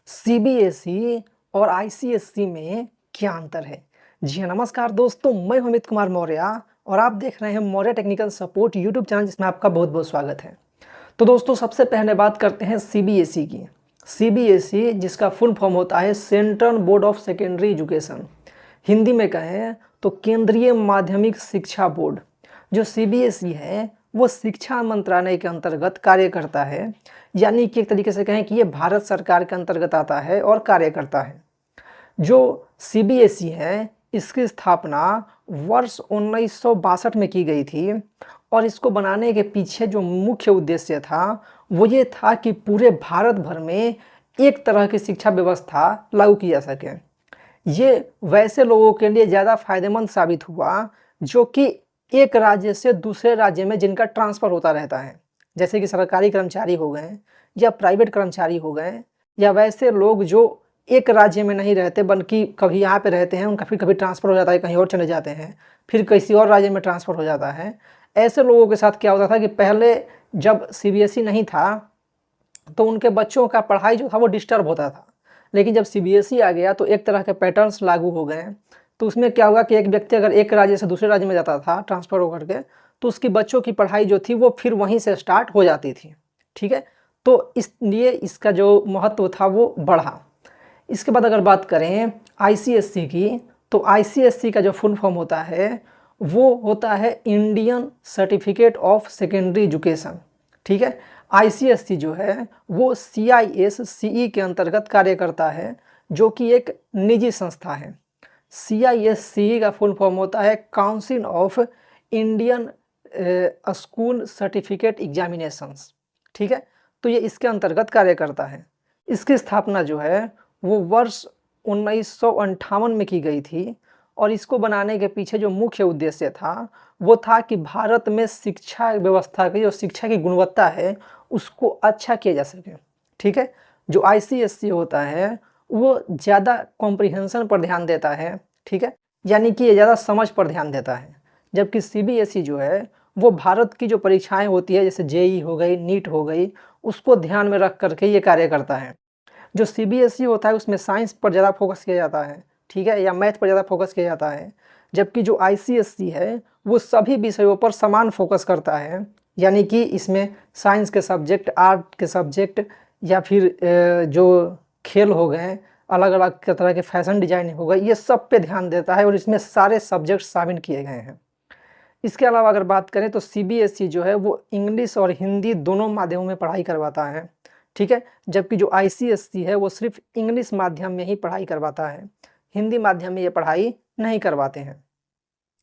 CBSE और ICSE में क्या अंतर है। जी हाँ, नमस्कार दोस्तों, मैं हूं अमित कुमार मौर्य और आप देख रहे हैं Maurya technical support YouTube channel, जिसमें आपका बहुत बहुत स्वागत है। तो दोस्तों, सबसे पहले बात करते हैं सीबीएसई की। सीबीएसई जिसका फुल फॉर्म होता है central board of secondary education, Hindi में कहें तो केंद्रीय माध्यमिक शिक्षा बोर्ड। जो सीबीएसई है वो शिक्षा मंत्रालय के अंतर्गत कार्य करता है, यानी कि एक तरीके से कहें कि ये भारत सरकार के अंतर्गत आता है और कार्य करता है। जो सीबीएसई है इसकी स्थापना वर्ष 1962 में की गई थी और इसको बनाने के पीछे जो मुख्य उद्देश्य था वो ये था कि पूरे भारत भर में एक तरह की शिक्षा व्यवस्था लागू की जा सके। ये वैसे लोगों के लिए ज़्यादा फायदेमंद साबित हुआ जो कि एक राज्य से दूसरे राज्य में जिनका ट्रांसफ़र होता रहता है, जैसे कि सरकारी कर्मचारी हो गए या प्राइवेट कर्मचारी हो गए, या वैसे लोग जो एक राज्य में नहीं रहते बल्कि कभी यहाँ पे रहते हैं, उनका फिर कभी ट्रांसफ़र हो जाता है, कहीं और चले जाते हैं, फिर किसी और राज्य में ट्रांसफ़र हो जाता है। ऐसे लोगों के साथ क्या होता था कि पहले जब सीबीएसई नहीं था तो उनके बच्चों का पढ़ाई जो था वो डिस्टर्ब होता था, लेकिन जब सीबीएसई आ गया तो एक तरह के पैटर्न्स लागू हो गए। तो उसमें क्या हुआ कि एक व्यक्ति अगर एक राज्य से दूसरे राज्य में जाता था ट्रांसफ़र होकर के, तो उसकी बच्चों की पढ़ाई जो थी वो फिर वहीं से स्टार्ट हो जाती थी। ठीक है, तो इसलिए इसका जो महत्व था वो बढ़ा। इसके बाद अगर बात करें आईसीएसई की, तो आईसीएसई का जो फुल फॉर्म होता है वो होता है Indian certificate of secondary education. ठीक है, आईसीएसई जो है वो सीआईएससीई के अंतर्गत कार्य करता है, जो कि एक निजी संस्था है। सीआईएससीई का फुल फॉर्म होता है council of Indian school certificate examinations. ठीक है, तो ये इसके अंतर्गत कार्य करता है। इसकी स्थापना जो है वो वर्ष 1958 में की गई थी और इसको बनाने के पीछे जो मुख्य उद्देश्य था वो था कि भारत में शिक्षा व्यवस्था की जो शिक्षा की गुणवत्ता है उसको अच्छा किया जा सके। ठीक है, जो आईसीएसई होता है वो ज़्यादा कॉम्प्रिहेंशन पर ध्यान देता है। ठीक है, यानी कि ये ज़्यादा समझ पर ध्यान देता है, जबकि सीबीएसई जो है वो भारत की जो परीक्षाएं होती है जैसे जेई हो गई, नीट हो गई, उसको ध्यान में रख करके ये कार्य करता है। जो सीबीएसई होता है उसमें साइंस पर ज़्यादा फोकस किया जाता है, ठीक है, या मैथ पर ज़्यादा फोकस किया जाता है, जबकि जो आईसीएसई है वो सभी विषयों पर समान फोकस करता है, यानी कि इसमें साइंस के सब्जेक्ट, आर्ट के सब्जेक्ट, या फिर जो खेल हो गए, अलग अलग तरह के फैशन डिजाइनिंग हो गई, ये सब पे ध्यान देता है और इसमें सारे सब्जेक्ट शामिल किए गए हैं। इसके अलावा अगर बात करें तो सीबीएसई जो है वो इंग्लिश और हिंदी दोनों माध्यमों में पढ़ाई करवाता है। ठीक है, जबकि जो आईसीएसई है वो सिर्फ इंग्लिश माध्यम में ही पढ़ाई करवाता है, हिंदी माध्यम में ये पढ़ाई नहीं करवाते हैं।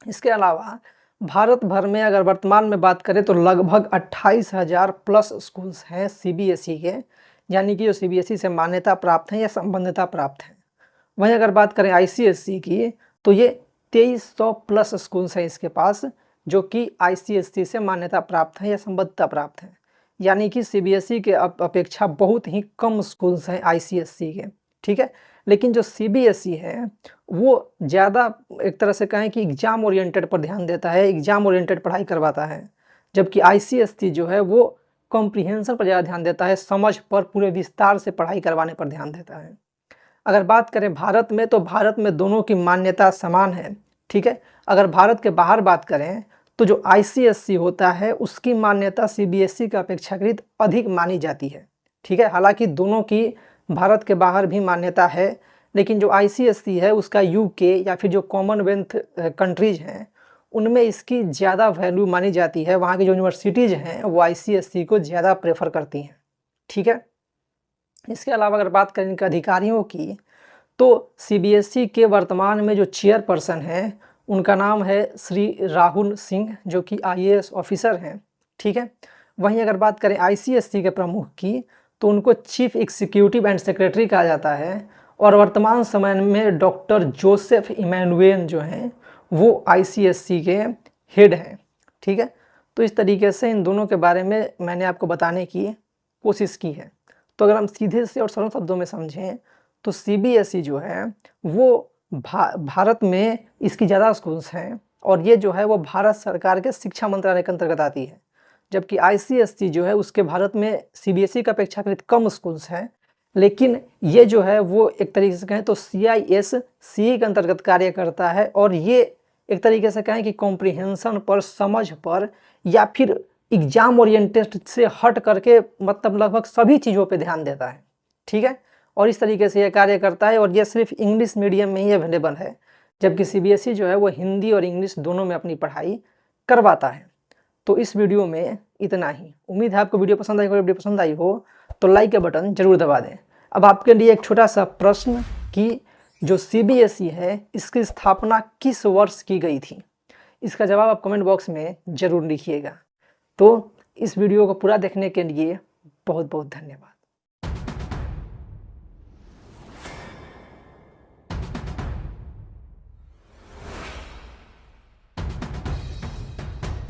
इसके अलावा भारत भर में अगर वर्तमान में बात करें तो लगभग 28,000 प्लस स्कूल्स हैं सीबीएसई के, यानी कि जो सीबीएसई से मान्यता प्राप्त हैं या संबद्धता प्राप्त हैं। वहीं अगर बात करें आईसीएसई की तो ये 2300 प्लस स्कूल्स हैं इसके पास, जो कि आईसीएसई से मान्यता प्राप्त हैं या संबद्धता प्राप्त हैं, यानी कि सीबीएसई के अपेक्षा बहुत ही कम स्कूल्स हैं आईसीएसई के। ठीक है, लेकिन जो सीबीएसई है वो ज़्यादा एक तरह से कहें कि एग्ज़ाम ओरिएंटेड पर ध्यान देता है, एग्ज़ाम ओरिएंटेड पढ़ाई करवाता है, जबकि आईसीएसई जो है वो कॉम्प्रिहेंशन पर ज़्यादा ध्यान देता है, समझ पर, पूरे विस्तार से पढ़ाई करवाने पर ध्यान देता है। अगर बात करें भारत में तो भारत में दोनों की मान्यता समान है। ठीक है, अगर भारत के बाहर बात करें तो जो आईसीएसई होता है उसकी मान्यता सीबीएसई की अपेक्षाकृत अधिक मानी जाती है। ठीक है, हालांकि दोनों की भारत के बाहर भी मान्यता है, लेकिन जो आईसीएसई है उसका यूके या फिर जो कॉमनवेल्थ कंट्रीज हैं उनमें इसकी ज़्यादा वैल्यू मानी जाती है। वहाँ की जो यूनिवर्सिटीज़ हैं वो आईसीएसई को ज़्यादा प्रेफर करती हैं। ठीक है, इसके अलावा अगर बात करें इनके अधिकारियों की तो सीबीएसई के वर्तमान में जो चेयरपर्सन हैं उनका नाम है श्री राहुल सिंह, जो कि आईएएस ऑफिसर हैं। ठीक है, वहीं अगर बात करें आईसीएसई के प्रमुख की तो उनको चीफ एग्जीक्यूटिव एंड सेक्रेटरी कहा जाता है और वर्तमान समय में डॉक्टर जोसेफ इमैनुएल जो हैं वो आईसीएसई के हेड हैं। ठीक है, तो इस तरीके से इन दोनों के बारे में मैंने आपको बताने की कोशिश की है। तो अगर हम सीधे से और सरल शब्दों में समझें तो सीबीएसई जो है वो भारत में इसकी ज़्यादा स्कूल्स हैं और ये जो है वो भारत सरकार के शिक्षा मंत्रालय के अंतर्गत आती है, जबकि आईसीएसई जो है उसके भारत में सीबीएसई की अपेक्षाकृत कम स्कूल्स हैं, लेकिन ये जो है वो एक तरीके से कहें तो CISCE के अंतर्गत कार्य करता है, और ये एक तरीके से कहें कि कॉम्प्रिहेंशन पर, समझ पर, या फिर एग्जाम ओरिएंटेड से हट करके मतलब लगभग सभी चीज़ों पे ध्यान देता है। ठीक है, और इस तरीके से ये कार्य करता है, और ये सिर्फ इंग्लिश मीडियम में ही अवेलेबल है, जबकि CBSE जो है वो हिंदी और इंग्लिश दोनों में अपनी पढ़ाई करवाता है। तो इस वीडियो में इतना ही। उम्मीद है आपको वीडियो पसंद आई हो। वीडियो पसंद आई हो तो लाइक का बटन जरूर दबा दें। अब आपके लिए एक छोटा सा प्रश्न कि जो CBSE है इसकी स्थापना किस वर्ष की गई थी, इसका जवाब आप कमेंट बॉक्स में ज़रूर लिखिएगा। तो इस वीडियो को पूरा देखने के लिए बहुत बहुत धन्यवाद।